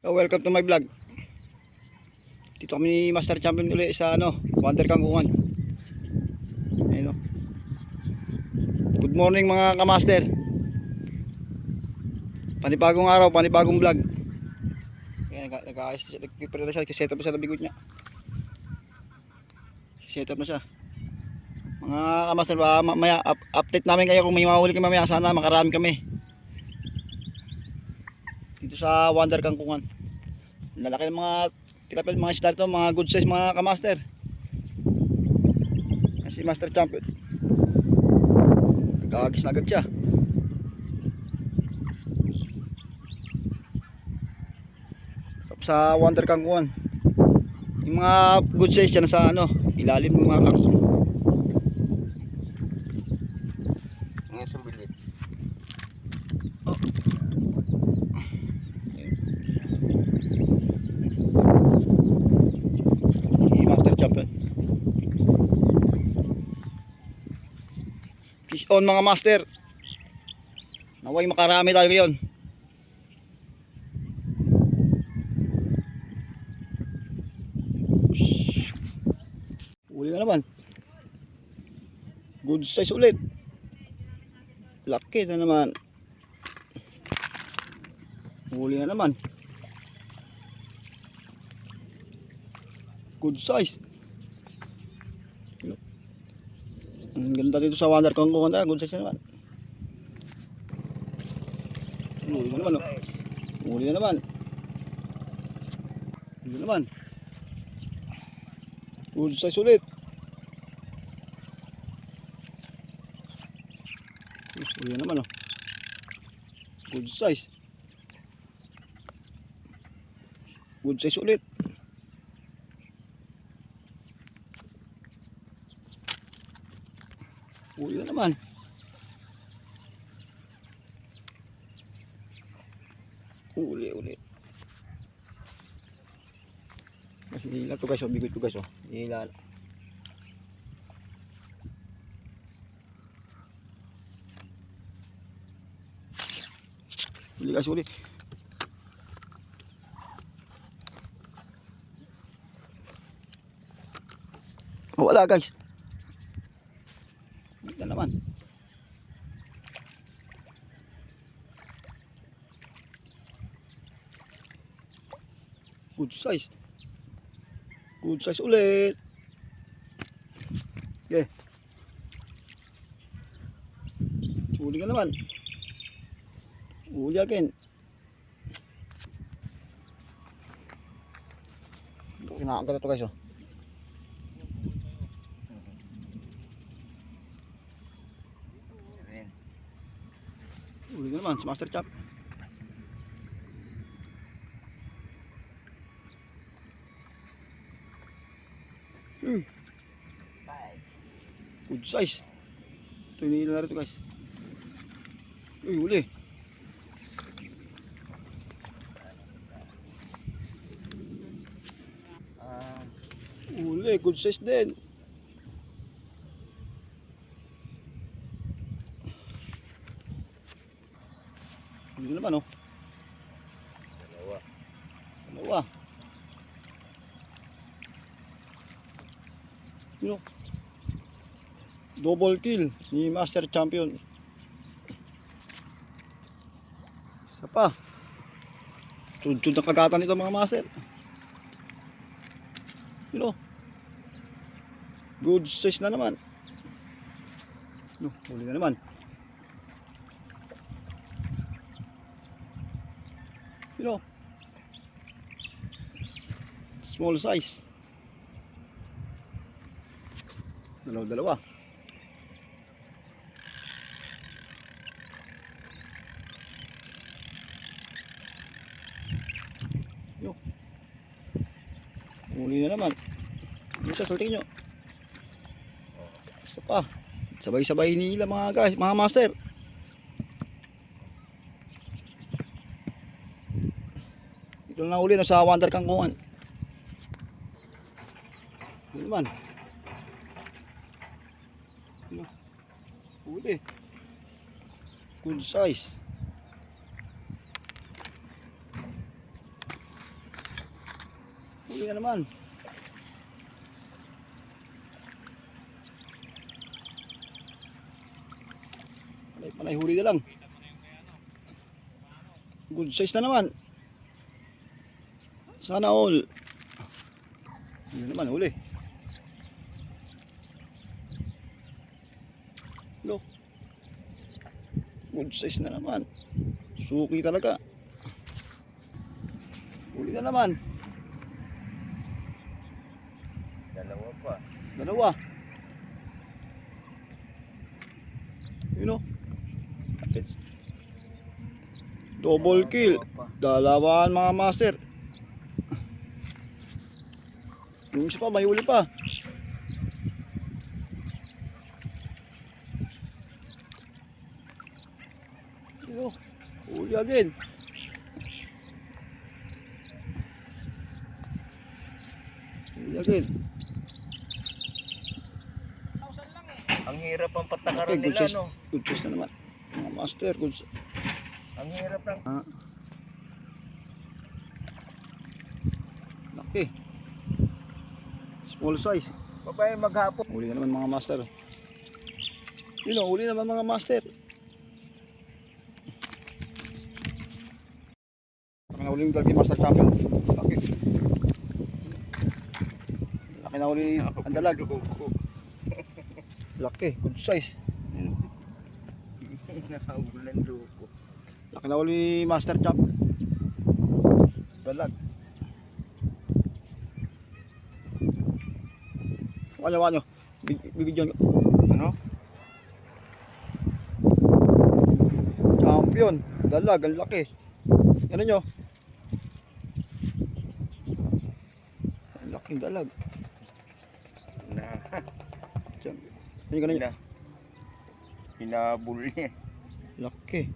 Welcome to my vlog. Dito kami ni Master Champion uli sa Wonder Kangkungan. Ayun, oh. Good morning mga kamaster. Panibagong araw, panibagong vlog. Ayan, nag-prepare na siya, set up na siya ng bigot niya. Set up na siya. Mga kamaster, mamaya update namin kayo kung may mahuli kayo mamaya. Sana makarami kami dito sa Wonder Kangkungan. Lalaki ng mga tilapia, mga isda dito, mga good size mga kamaster. Si Master Champion nagagis na agad siya. Sa Wonder Kangkungan yung mga good size dyan sa ilalim ng mga kangkong. Ngayon sumbilit. Oh. Si Master Champion. Fish on mga master. Naway makarami tayo ngayon. Uli na naman. Good size ulit. Laki na naman. Uli na naman. Good size. Ang ganda dito sa Wonder Kangkungan. Good size na naman. Uli na naman. Uli na naman. Uli na naman. Good size ulit. Uli na naman. Good size. Good size ulit. Uli na naman. Uli. Mas hila to guys, bigot ko guys, hila. Uli guys, uli. Wala guys. Uli na naman. Good size. Good size ulit. Okay. Uli ka naman. Uli again. Kinakagat ito guys, Uli ka naman, si Master Chop. Good size. Ito yung nila na rito guys. Uli. Uli, good size din. Uli naman Dalawa. Double kill ni Master Champion. Isa pa. Tuntun na kagatan ito mga master. Good size na naman. Huli na naman. Small size. Dalawa. Huli na naman. Isa sulting nyo. Isa pa. Sabay-sabay nila mga guys, mga master. Ito na uli na sa Wonder Kangkungan. Ito naman. Uli. Good size. Huli na naman. Panay huli na lang. Good size na naman. Sana all. Huli naman, huli. Look. Good size na naman. Suki talaga. Huli na naman. Dalawa pa. Dalawa. Yun o. Double kill. Dalawaan mga master. Yung isa pa, may huli pa. Yun o. Huli again. Huli again. Ang hirap ang patakaran Okay, good nila, size. no? Good size na naman. Mga master, good size. Ang hirap lang. Laki. Small size. Babae maghapon. Huli na naman mga master. Yun o, huli naman mga master. Laki na huli yung Dalgay Master Champion. Laki. Laki na huli ang dalag. Laki, good size. Nakabulan loko. Laki na huli Master Champ. Dalag. Wanyo. Bibigyan ko. Ano? Champion. Dalag, ang laki. Ano nyo? Ang laking dalag. Na. Champion. Ano yung ganun? Hinabol niya. Laki.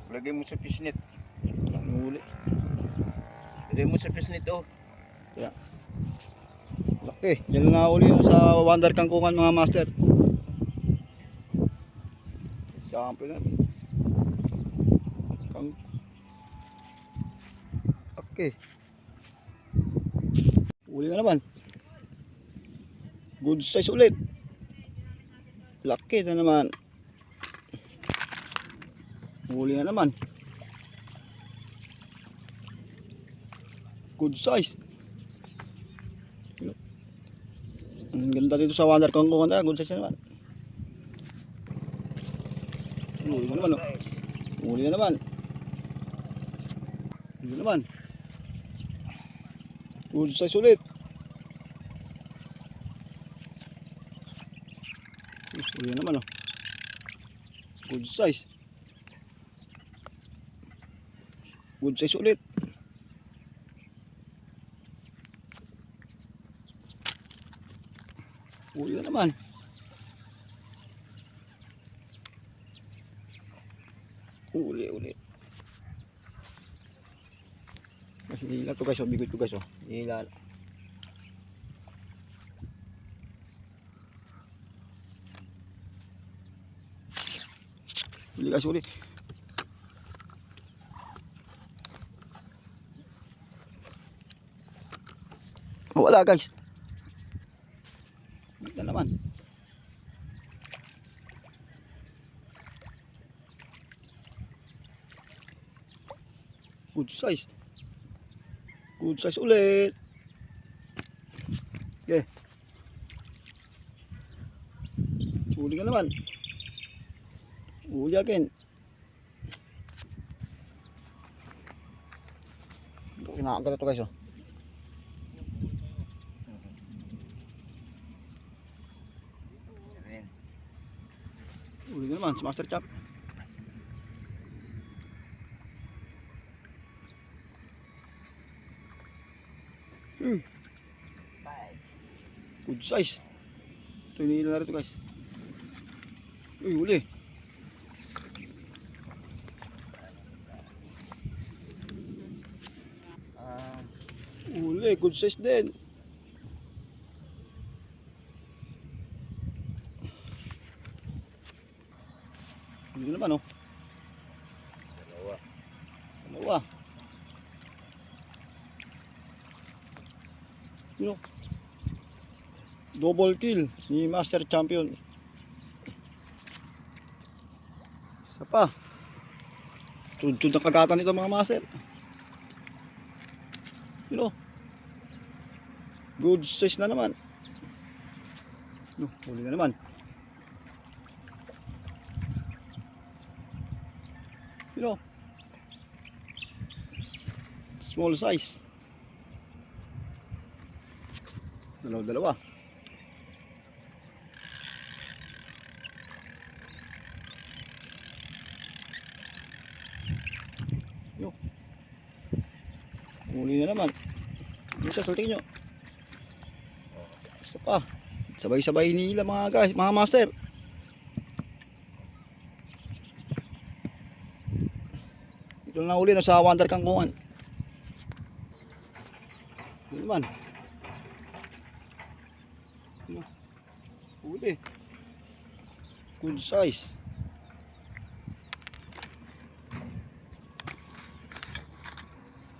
Lagay mo sa fishnet. Laking huli. Lagay mo sa fishnet, oh. Kaya. Laki. Yan na uli sa Wonder Kangkungan mga master. Champion na. Kang. Okay. Uli na naman. Good size ulit. Laki na naman. Uli na naman. Good size. Ang ganda dito sa Wonder Kangkungan na. Good size na naman. Uli na naman. Oh. Uli na naman. Uli na naman. Good size ulit. Uli na naman oh. Good size. Good size ulit. Uli na naman. Uli ulit. Hila to guys, bigot ko guys oh. Hila. Uli guys, uli. Wala guys. Uli na naman. Good size. Good size ulit. Okay. Uli ka naman. Uli again. Kinakagat ito guys oh. Uli ka naman si Master Chop. Good size. Ito hinihila na rin ito guys. Uy, uli. Uli, good size din. Uli naman oh. Dalawa. Dalawa. Yun o. Double kill ni Master Champion. Isa pa. Tudtod ng kagatan ito mga master. Yun o. Good size na naman. No, huli na naman. Yun o. Small size. Dalawa. Yo. Huli na naman. Yung sa salting nyo. Isa pa. Sabay-sabay nila mga guys, mga master. Ito na huli na sa Wonder Kangkungan. Yun naman. Huli. Good size.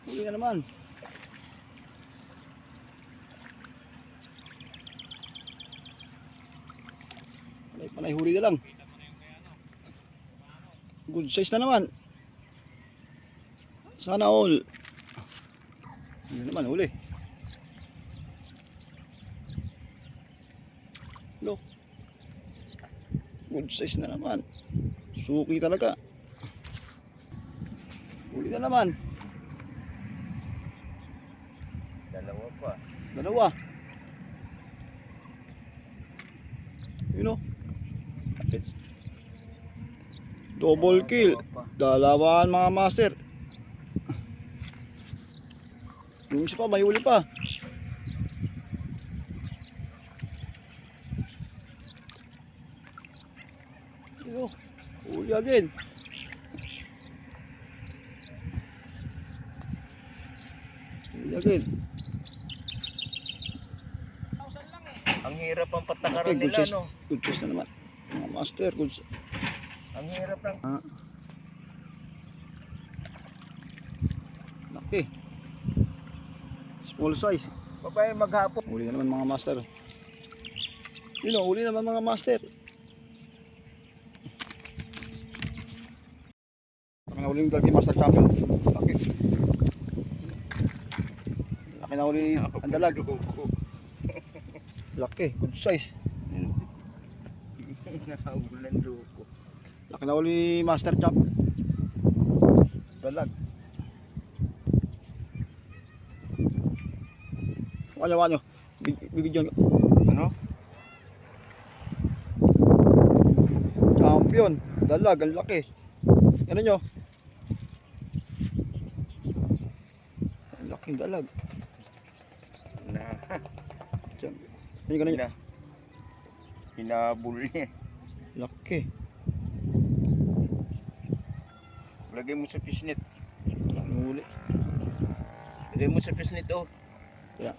Huli na naman. Panay huli na lang. Good size na naman. Sana all. Huli naman, huli. Look. Good size na naman. Suki talaga. Huli na naman. Dalawa pa. Dalawa. Yun o. Double kill. Dalawaan mga master. Yung isa pa, may huli pa. Yun o. Huli again. Huli again. Ang hirap ang patakaran Okay, good nila, size. no? Good size na naman. Mga master, good size. Ang hirap lang. Laki. Small size. Papay maghapon. Huli na naman mga master. Yun o, huli naman mga master. Laki na huli yung Galgi Master Champion. Laki. Laki na huli ang dalag. Laki, good size. Nakabulan loko. Laki na huli Master Champ. Dalag. Wanyo. Bibigyan. Ano? Champion. Dalag, ang laki. Ano nyo? Ang laking dalag. Na. Champion. Ano yung ganun? Hinabol niya. Laki. Lagay mo sa fishnet. Ang huli. Lagay mo sa fishnet, oh. Yeah.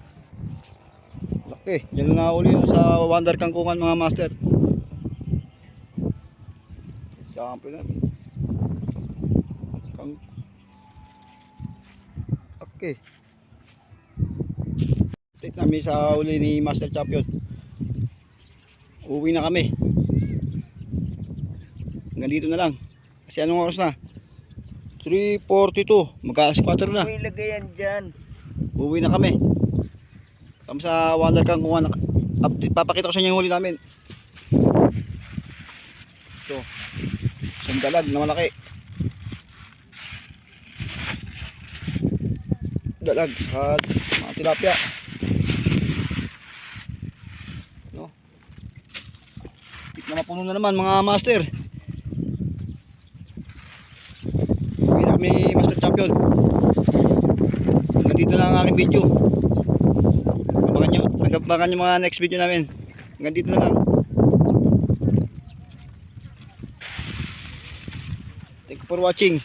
Laki. Yan na huli sa Wonder Kangkungan mga master. Champion na. Okay. Take namin sa huli ni Master Champion. Uwi na kami. Hanggang dito na lang. Kasi anong oras na? 3:42. Mag-alas 4 na. May lagay yan dyan. Uwi na kami. Kami sa Wonder Kangkungan. Papakita ko sa inyo yung huli namin. Ito. Isang dalag na malaki. Dalag at mga tilapia. No. Tip na mapuno na naman mga master. Uwi na kami Master Champion. Hanggang dito na ang aking video. Abangan nyo mga next video namin. Hanggang dito na lang. Thank you for watching.